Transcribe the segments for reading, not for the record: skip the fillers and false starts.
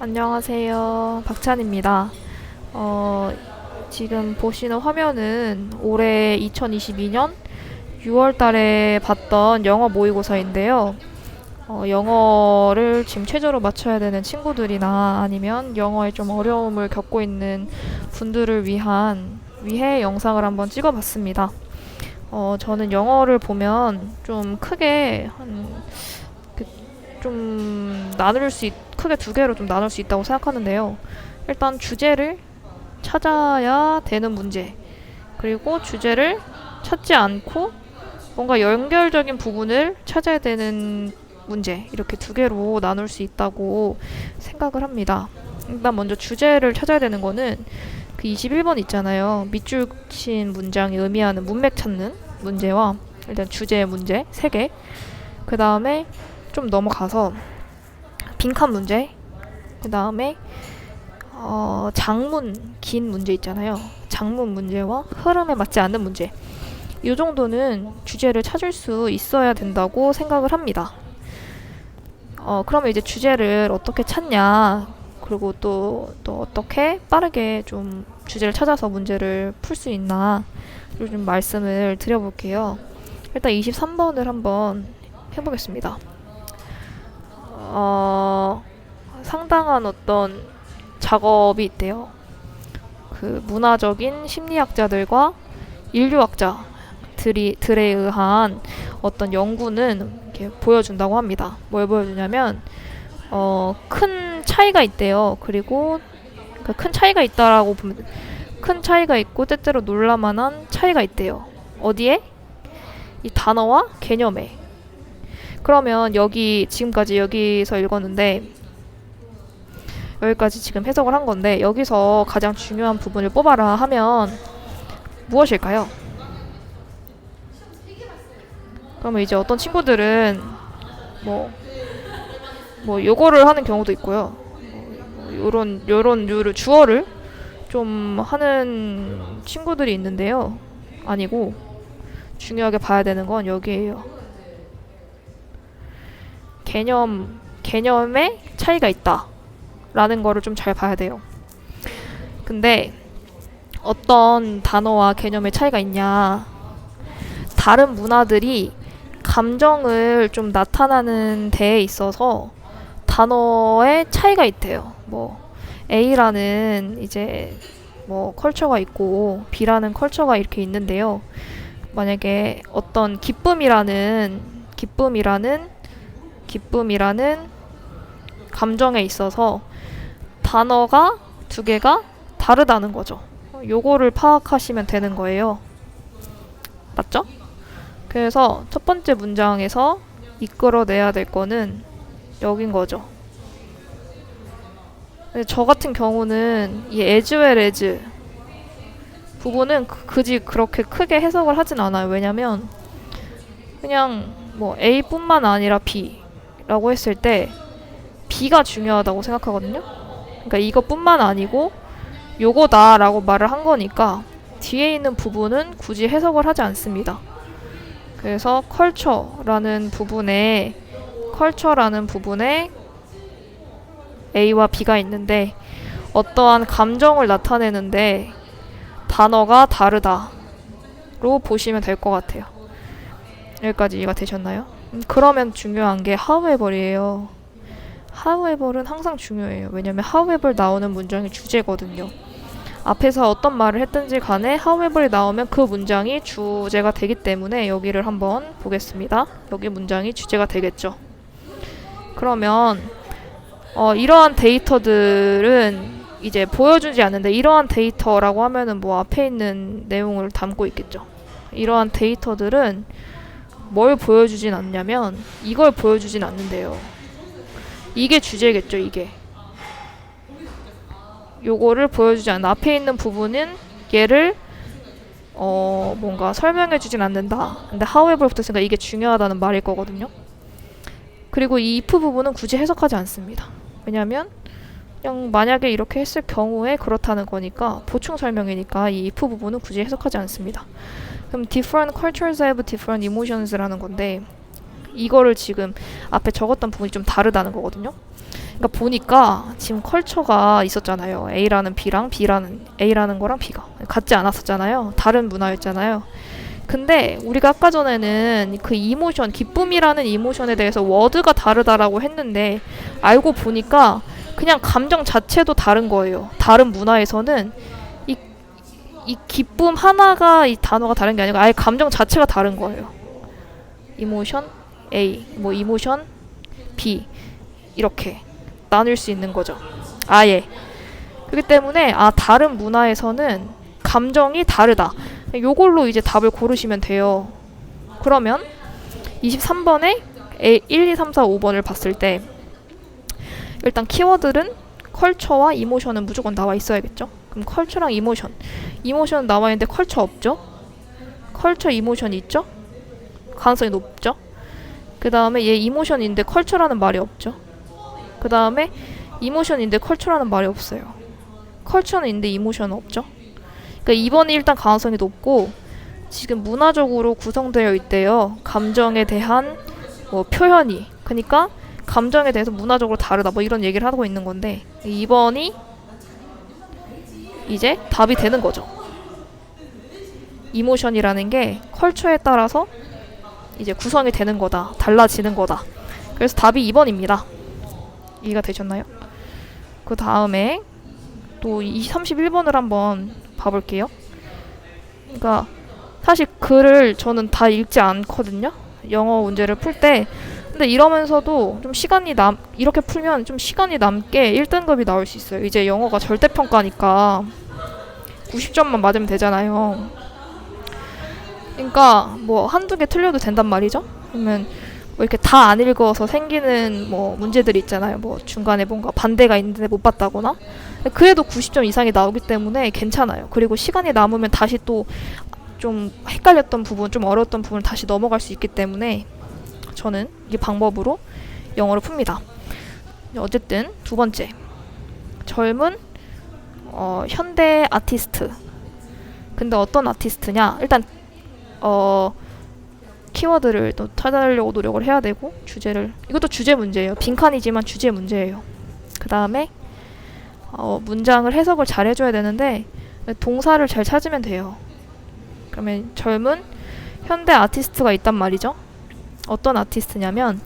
안녕하세요. 박찬입니다. 어, 지금 보시는 화면은 올해 2022년 6월 달에 봤던 영어 모의고사인데요. 영어를 지금 최저로 맞춰야 되는 친구들이나 아니면 영어에 좀 어려움을 겪고 있는 분들을 위해 영상을 한번 찍어봤습니다. 저는 영어를 보면 좀 크게 좀 크게 두 개로 좀 나눌 수 있다고 생각하는데요. 일단 주제를 찾아야 되는 문제, 그리고 주제를 찾지 않고 뭔가 연결적인 부분을 찾아야 되는 문제, 이렇게 두 개로 나눌 수 있다고 생각을 합니다. 일단 먼저 주제를 찾아야 되는 거는 그 21번 있잖아요. 밑줄 친 문장이 의미하는 문맥 찾는 문제와 일단 주제의 문제 3개, 그 다음에 좀 넘어가서 빈칸 문제, 그 다음에 장문 긴 문제 있잖아요. 장문 문제와 흐름에 맞지 않는 문제. 이 정도는 주제를 찾을 수 있어야 된다고 생각을 합니다. 그러면 이제 주제를 어떻게 찾냐, 그리고 또 어떻게 빠르게 좀 주제를 찾아서 문제를 풀 수 있나, 좀 말씀을 드려볼게요. 일단 23번을 한번 해보겠습니다. 상당한 어떤 작업이 있대요. 그 문화적인 심리학자들과 인류학자들에 의한 어떤 연구는 이렇게 보여준다고 합니다. 뭘 보여주냐면 큰 차이가 있대요. 그리고 큰 차이가 있다라고 보면 큰 차이가 있고 때때로 놀랄만한 차이가 있대요. 어디에? 이 단어와 개념에. 그러면 지금까지 여기서 읽었는데, 여기까지 지금 해석을 한 건데, 여기서 가장 중요한 부분을 뽑아라 하면 무엇일까요? 그러면 이제 어떤 친구들은 요거를 하는 경우도 있고요. 요런 류를 주어를 좀 하는 친구들이 있는데요. 아니고, 중요하게 봐야 되는 건 여기에요. 개념에 차이가 있다 라는 거를 좀 잘 봐야 돼요. 근데 어떤 단어와 개념의 차이가 있냐, 다른 문화들이 감정을 좀 나타나는 데에 있어서 단어의 차이가 있대요. A라는 이제 컬처가 있고 B라는 컬처가 이렇게 있는데요. 만약에 어떤 기쁨이라는 감정에 있어서 단어가 두 개가 다르다는 거죠. 요거를 파악하시면 되는 거예요. 맞죠? 그래서 첫 번째 문장에서 이끌어내야 될 거는 여긴 거죠. 근데 저 같은 경우는 이 as well as 부분은 굳이 그렇게 크게 해석을 하진 않아요. 왜냐면 그냥 A뿐만 아니라 B라고 했을 때 B가 중요하다고 생각하거든요. 그러니까 이것뿐만 아니고 요거다라고 말을 한 거니까 뒤에 있는 부분은 굳이 해석을 하지 않습니다. 그래서 컬처라는 부분에 A와 B가 있는데 어떠한 감정을 나타내는데 단어가 다르다로 보시면 될 것 같아요. 여기까지 이해가 되셨나요? 그러면 중요한 게 however이에요. however는 항상 중요해요. 왜냐면 however 나오는 문장이 주제거든요. 앞에서 어떤 말을 했든지 간에 however이 나오면 그 문장이 주제가 되기 때문에 여기를 한번 보겠습니다. 여기 문장이 주제가 되겠죠. 그러면 이러한 데이터들은 이제 보여주지 않는데, 이러한 데이터라고 하면은 앞에 있는 내용을 담고 있겠죠. 이러한 데이터들은 뭘 보여주진 않냐면 이걸 보여주진 않는데요. 이게 주제겠죠. 이게 요거를 보여주지 않는, 앞에 있는 부분은 얘를 뭔가 설명해주진 않는다. 근데 however 붙었으니까 이게 중요하다는 말일 거거든요. 그리고 이 if 부분은 굳이 해석하지 않습니다. 왜냐면 그냥 만약에 이렇게 했을 경우에 그렇다는 거니까, 보충 설명이니까 이 if 부분은 굳이 해석하지 않습니다. 그럼 different cultures have different emotions라는 건데, 이거를 지금 앞에 적었던 부분이 좀 다르다는 거거든요. 그러니까 보니까 지금 컬처가 있었잖아요. A라는 B랑 B라는 A라는 거랑 B가 같지 않았었잖아요. 다른 문화였잖아요. 근데 우리가 아까 전에는 그 이모션, 기쁨이라는 이모션에 대해서 워드가 다르다라고 했는데 알고 보니까 그냥 감정 자체도 다른 거예요. 다른 문화에서는 이 기쁨 하나가 이 단어가 다른 게 아니고 아예 감정 자체가 다른 거예요. 이모션 A, 뭐 이모션 B 이렇게 나눌 수 있는 거죠. 아예. 그렇기 때문에 다른 문화에서는 감정이 다르다. 요걸로 이제 답을 고르시면 돼요. 그러면 23번에 1, 2, 3, 4, 5번을 봤을 때 일단 키워드는 컬처와 이모션은 무조건 나와 있어야겠죠. 그럼 컬처랑 이모션 나와 있는데 컬처 없죠? 컬처 이모션 있죠? 가능성이 높죠? 그 다음에 얘 이모션인데 컬처라는 말이 없죠? 그 다음에 이모션인데 컬처라는 말이 없어요. 컬처는 있는데 이모션은 없죠? 그러니까 2번이 일단 가능성이 높고 지금 문화적으로 구성되어 있대요. 감정에 대한 뭐 표현이. 그러니까 감정에 대해서 문화적으로 다르다. 뭐 이런 얘기를 하고 있는 건데 2번이 이제 답이 되는 거죠. 이모션이라는 게 컬처에 따라서 이제 구성이 되는 거다. 달라지는 거다. 그래서 답이 2번입니다. 이해가 되셨나요? 그 다음에 또 31번을 한번 봐볼게요. 그러니까 사실 글을 저는 다 읽지 않거든요. 영어 문제를 풀 때. 근데 이러면서도 좀 이렇게 풀면 좀 시간이 남게 1등급이 나올 수 있어요. 이제 영어가 절대평가니까 90점만 맞으면 되잖아요. 그러니까 뭐 한두 개 틀려도 된단 말이죠. 그러면 뭐 이렇게 다 안 읽어서 생기는 뭐 문제들이 있잖아요. 뭐 중간에 뭔가 반대가 있는데 못 봤다거나. 그래도 90점 이상이 나오기 때문에 괜찮아요. 그리고 시간이 남으면 다시 또 좀 헷갈렸던 부분, 좀 어려웠던 부분을 다시 넘어갈 수 있기 때문에 저는 이 방법으로 영어를 풉니다. 어쨌든 두 번째, 젊은 현대 아티스트. 근데 어떤 아티스트냐? 일단 키워드를 또 찾아내려고 노력을 해야 되고 이것도 주제 문제예요. 빈칸이지만 주제 문제예요. 그 다음에 문장을 해석을 잘 해줘야 되는데 동사를 잘 찾으면 돼요. 그러면 젊은 현대 아티스트가 있단 말이죠. 어떤 아티스트냐면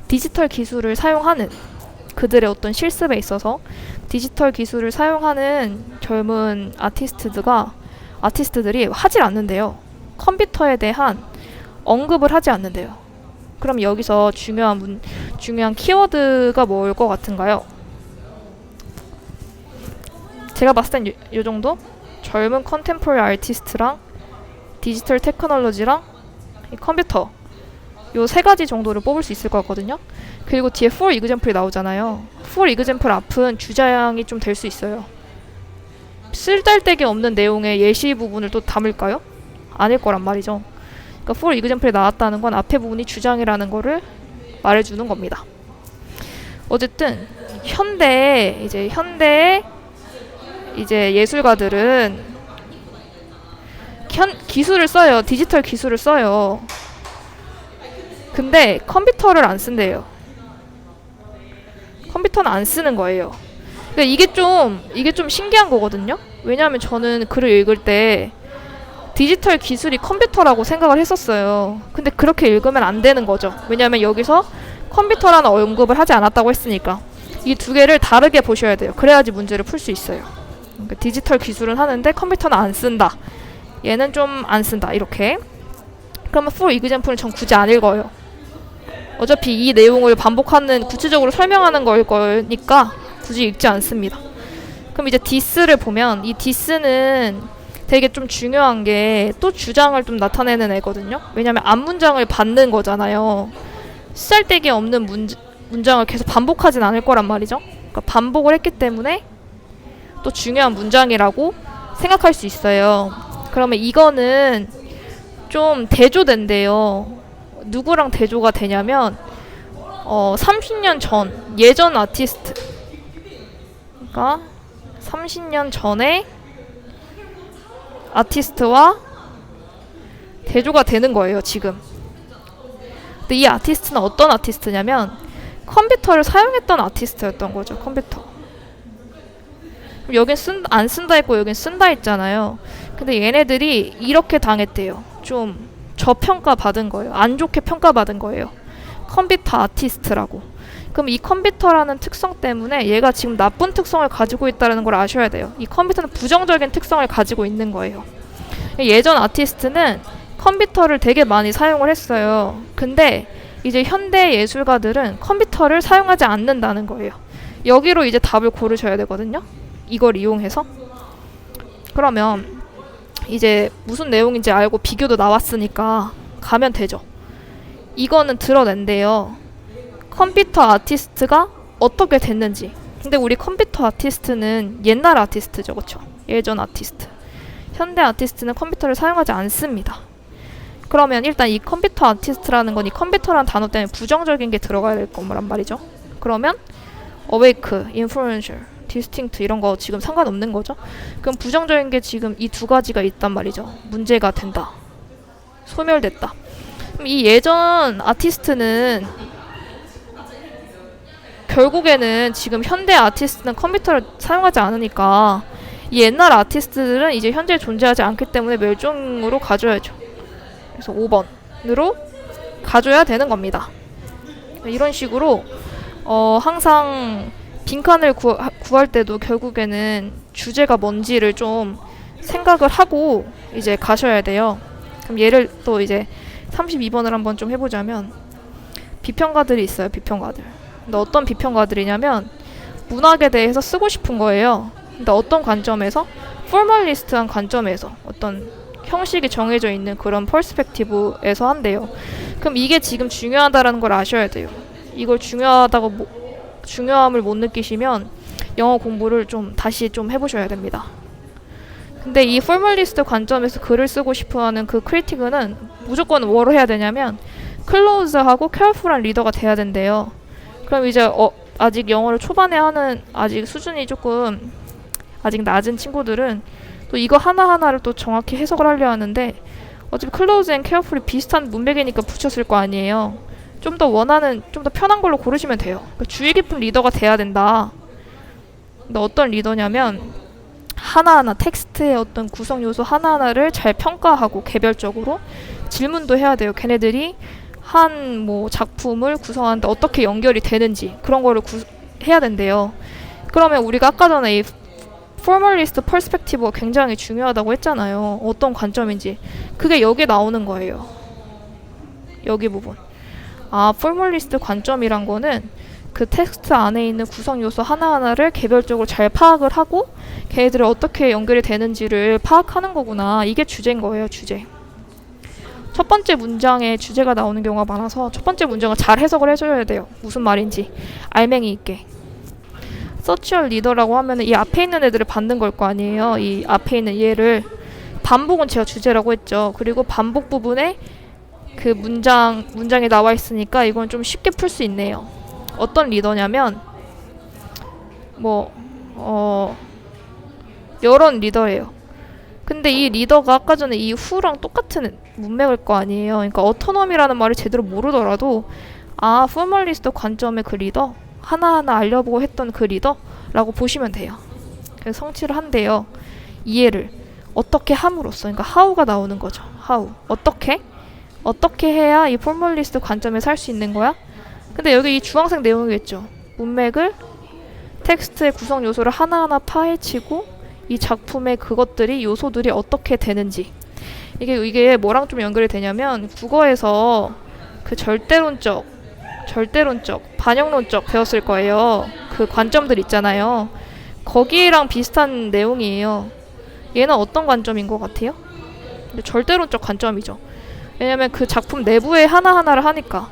디지털 기술을 사용하는 그들의 어떤 실습에 있어서 디지털 기술을 사용하는 젊은 아티스트들이 하질 않는데요. 컴퓨터에 대한 언급을 하지 않는데요. 그럼 여기서 중요한 키워드가 뭘 것 같은가요? 제가 봤을 땐 요 정도? 젊은 컨템포러리 아티스트랑 디지털 테크놀로지랑 컴퓨터 요 세 가지 정도를 뽑을 수 있을 것 같거든요. 그리고 뒤에 for example이 나오잖아요. for example 앞은 주자양이 좀 될 수 있어요. 쓸데기 없는 내용의 예시 부분을 또 담을까요? 아닐 거란 말이죠. 그러니까 for example이 나왔다는 건 앞에 부분이 주장이라는 거를 말해주는 겁니다. 어쨌든 현대의 이제 예술가들은 기술을 써요. 디지털 기술을 써요. 근데 컴퓨터를 안 쓴대요. 컴퓨터는 안 쓰는 거예요. 그러니까 이게 좀 신기한 거거든요. 왜냐하면 저는 글을 읽을 때 디지털 기술이 컴퓨터라고 생각을 했었어요. 근데 그렇게 읽으면 안 되는 거죠. 왜냐하면 여기서 컴퓨터라는 언급을 하지 않았다고 했으니까. 이 두 개를 다르게 보셔야 돼요. 그래야지 문제를 풀 수 있어요. 그러니까 디지털 기술은 하는데 컴퓨터는 안 쓴다. 얘는 좀 안 쓴다. 이렇게. 그러면 for example은 전 굳이 안 읽어요. 어차피 이 내용을 반복하는 구체적으로 설명하는 걸 거니까 굳이 읽지 않습니다. 그럼 이제 this를 보면 이 this는 되게 좀 중요한 게 또 주장을 좀 나타내는 애거든요. 왜냐면 앞문장을 받는 거잖아요. 쓸데기 없는 문장을 계속 반복하진 않을 거란 말이죠. 그러니까 반복을 했기 때문에 또 중요한 문장이라고 생각할 수 있어요. 그러면 이거는 좀 대조된대요. 누구랑 대조가 되냐면 30년 전 예전 아티스트, 그러니까 30년 전에 아티스트와 대조가 되는 거예요. 지금. 근데 이 아티스트는 어떤 아티스트냐면 컴퓨터를 사용했던 아티스트였던 거죠. 컴퓨터. 그럼 여긴 안 쓴다 했고 여긴 쓴다 했잖아요. 근데 얘네들이 이렇게 당했대요. 좀 저평가 받은 거예요. 안 좋게 평가받은 거예요. 컴퓨터 아티스트라고. 그럼 이 컴퓨터라는 특성 때문에 얘가 지금 나쁜 특성을 가지고 있다는 걸 아셔야 돼요. 이 컴퓨터는 부정적인 특성을 가지고 있는 거예요. 예전 아티스트는 컴퓨터를 되게 많이 사용을 했어요. 근데 이제 현대 예술가들은 컴퓨터를 사용하지 않는다는 거예요. 여기로 이제 답을 고르셔야 되거든요. 이걸 이용해서. 그러면 이제 무슨 내용인지 알고 비교도 나왔으니까 가면 되죠. 이거는 드러낸대요. 컴퓨터 아티스트가 어떻게 됐는지. 근데 우리 컴퓨터 아티스트는 옛날 아티스트죠. 그쵸? 예전 아티스트. 현대 아티스트는 컴퓨터를 사용하지 않습니다. 그러면 일단 이 컴퓨터 아티스트라는 건 이 컴퓨터라는 단어 때문에 부정적인 게 들어가야 될 거란 말이죠. 그러면 awake, influential, distinct 이런 거 지금 상관없는 거죠. 그럼 부정적인 게 지금 이 두 가지가 있단 말이죠. 문제가 된다. 소멸됐다. 그럼 이 예전 아티스트는 결국에는 지금 현대 아티스트는 컴퓨터를 사용하지 않으니까 이 옛날 아티스트들은 이제 현재 존재하지 않기 때문에 멸종으로 가져야죠. 그래서 5번으로 가져야 되는 겁니다. 이런 식으로 항상 빈칸을 구할 때도 결국에는 주제가 뭔지를 좀 생각을 하고 이제 가셔야 돼요. 그럼 예를 또 이제 32번을 한번 좀 해보자면 비평가들이 있어요. 비평가들. 근데 어떤 비평가들이냐면 문학에 대해서 쓰고 싶은 거예요. 근데 어떤 관점에서? 포멀리스트한 관점에서 어떤 형식이 정해져 있는 그런 퍼스펙티브에서 한대요. 그럼 이게 지금 중요하다라는 걸 아셔야 돼요. 이걸 중요함을 못 느끼시면 영어 공부를 좀 다시 좀 해보셔야 됩니다. 근데 이 포멀리스트 관점에서 글을 쓰고 싶어하는 그 크리티크는 무조건 뭐로 해야 되냐면 클로즈하고 케어풀한 리더가 돼야 된대요. 그럼 이제 아직 영어를 초반에 하는 아직 수준이 조금 아직 낮은 친구들은 또 이거 하나하나를 또 정확히 해석을 하려 하는데 어차피 클로즈 앤 케어풀이 비슷한 문맥이니까 붙였을 거 아니에요. 좀 더 원하는 좀 더 편한 걸로 고르시면 돼요. 그러니까 주의 깊은 리더가 돼야 된다. 근데 어떤 리더냐면 하나하나 텍스트의 어떤 구성 요소 하나하나를 잘 평가하고 개별적으로 질문도 해야 돼요. 걔네들이 한 뭐 작품을 구성하는데 어떻게 연결이 되는지 그런 거를 해야 된대요. 그러면 우리가 아까 전에 이 포멀리스트 퍼스펙티브가 굉장히 중요하다고 했잖아요. 어떤 관점인지. 그게 여기 나오는 거예요. 여기 부분. 포멀리스트 관점이란 거는 그 텍스트 안에 있는 구성 요소 하나하나를 개별적으로 잘 파악을 하고 걔네들이 어떻게 연결이 되는지를 파악하는 거구나. 이게 주제인 거예요. 주제. 첫 번째 문장에 주제가 나오는 경우가 많아서 첫 번째 문장을 잘 해석을 해줘야 돼요. 무슨 말인지 알맹이 있게. 서치얼 리더라고 하면은 이 앞에 있는 애들을 받는 걸 거 아니에요. 이 앞에 있는 얘를 반복은 제가 주제라고 했죠. 그리고 반복 부분에 그 문장에 나와 있으니까 이건 좀 쉽게 풀 수 있네요. 어떤 리더냐면 이런 리더예요. 근데 이 리더가 아까 전에 이 who랑 똑같은 문맥일 거 아니에요. 그러니까 어토노미라는 말을 제대로 모르더라도 포멀리스트 관점의 그 리더 하나하나 알려보고 했던 그 리더라고 보시면 돼요. 그래서 성취를 한대요. 이해를 어떻게 함으로써, 그러니까 how가 나오는 거죠. how 어떻게 해야 이 포멀리스트 관점에서 할 수 있는 거야? 근데 여기 이 주황색 내용이겠죠. 문맥을 텍스트의 구성 요소를 하나하나 파헤치고 이 작품의 그것들이 요소들이 어떻게 되는지 이게 뭐랑 좀 연결이 되냐면 국어에서 그 절대론적, 반영론적 배웠을 거예요. 그 관점들 있잖아요. 거기랑 비슷한 내용이에요. 얘는 어떤 관점인 것 같아요? 절대론적 관점이죠. 왜냐면 그 작품 내부에 하나하나를 하니까.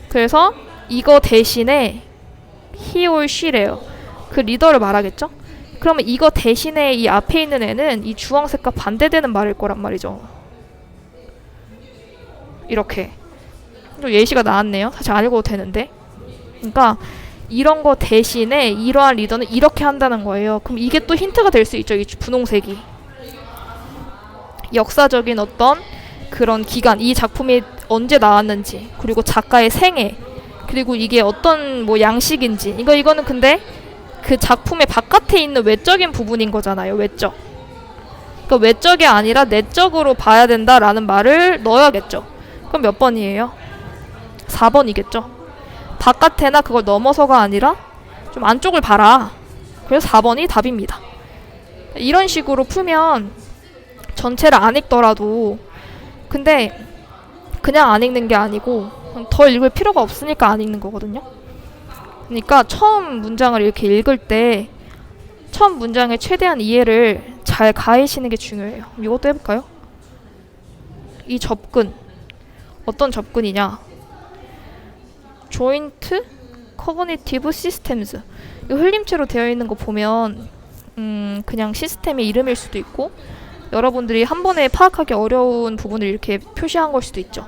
그래서 이거 대신에 he or she래요. 그 리더를 말하겠죠? 그러면 이거 대신에 이 앞에 있는 애는 이 주황색과 반대되는 말일 거란 말이죠. 이렇게. 좀 예시가 나왔네요. 사실 안 읽어도 되는데. 그러니까 이런 거 대신에 이러한 리더는 이렇게 한다는 거예요. 그럼 이게 또 힌트가 될 수 있죠. 이 분홍색이. 역사적인 어떤 그런 기간, 이 작품이 언제 나왔는지, 그리고 작가의 생애, 그리고 이게 어떤 뭐 양식인지 이거는 근데 그 작품의 바깥에 있는 외적인 부분인 거잖아요. 외적. 그러니까 외적이 아니라 내적으로 봐야 된다라는 말을 넣어야겠죠. 그럼 몇 번이에요? 4번이겠죠. 바깥에나 그걸 넘어서가 아니라 좀 안쪽을 봐라. 그래서 4번이 답입니다. 이런 식으로 풀면 전체를 안 읽더라도 근데 그냥 안 읽는 게 아니고 더 읽을 필요가 없으니까 안 읽는 거거든요. 그러니까 처음 문장을 이렇게 읽을 때 처음 문장의 최대한 이해를 잘 가해시는 게 중요해요. 이것도 해볼까요? 이 접근 어떤 접근이냐? Joint Cognitive Systems. 이 흘림체로 되어 있는 거 보면 그냥 시스템의 이름일 수도 있고 여러분들이 한 번에 파악하기 어려운 부분을 이렇게 표시한 걸 수도 있죠.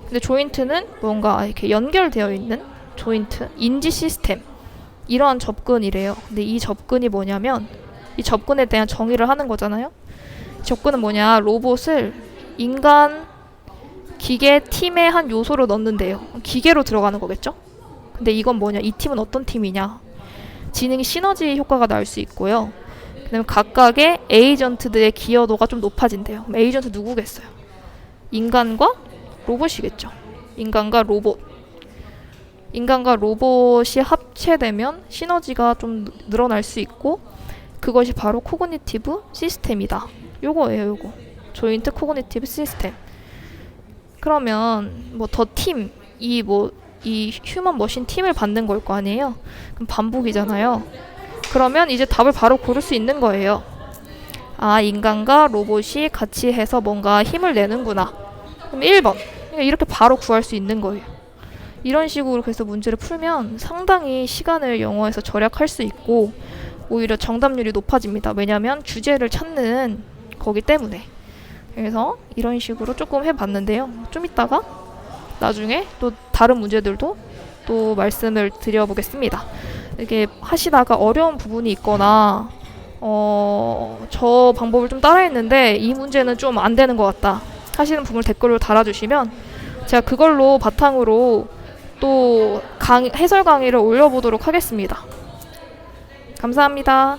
근데 조인트는 뭔가 이렇게 연결되어 있는 조인트, 인지 시스템 이러한 접근이래요. 근데 이 접근이 뭐냐면 이 접근에 대한 정의를 하는 거잖아요. 접근은 뭐냐? 로봇을 인간, 기계, 팀의 한 요소로 넣는데요. 기계로 들어가는 거겠죠? 근데 이건 뭐냐? 이 팀은 어떤 팀이냐? 지능이 시너지 효과가 날 수 있고요. 그다음에 각각의 에이전트들의 기여도가 좀 높아진대요. 에이전트 누구겠어요? 인간과 로봇이겠죠. 인간과 로봇. 인간과 로봇이 합체되면 시너지가 좀 늘어날 수 있고 그것이 바로 코그니티브 시스템이다. 요거예요, 요거. 조인트 코그니티브 시스템. 그러면 뭐 더 팀, 이 휴먼 머신 팀을 받는 걸 거 아니에요? 그럼 반복이잖아요. 그러면 이제 답을 바로 고를 수 있는 거예요. 아, 인간과 로봇이 같이 해서 뭔가 힘을 내는구나. 그럼 1번. 이렇게 바로 구할 수 있는 거예요. 이런 식으로 그래서 문제를 풀면 상당히 시간을 영어에서 절약할 수 있고 오히려 정답률이 높아집니다. 왜냐하면 주제를 찾는 거기 때문에. 그래서 이런 식으로 조금 해봤는데요. 좀 이따가 나중에 또 다른 문제들도 또 말씀을 드려보겠습니다. 이렇게 하시다가 어려운 부분이 있거나 저 방법을 좀 따라했는데 이 문제는 좀 안 되는 것 같다 하시는 부분을 댓글로 달아주시면 제가 그걸로 바탕으로 또 해설 강의를 올려보도록 하겠습니다. 감사합니다.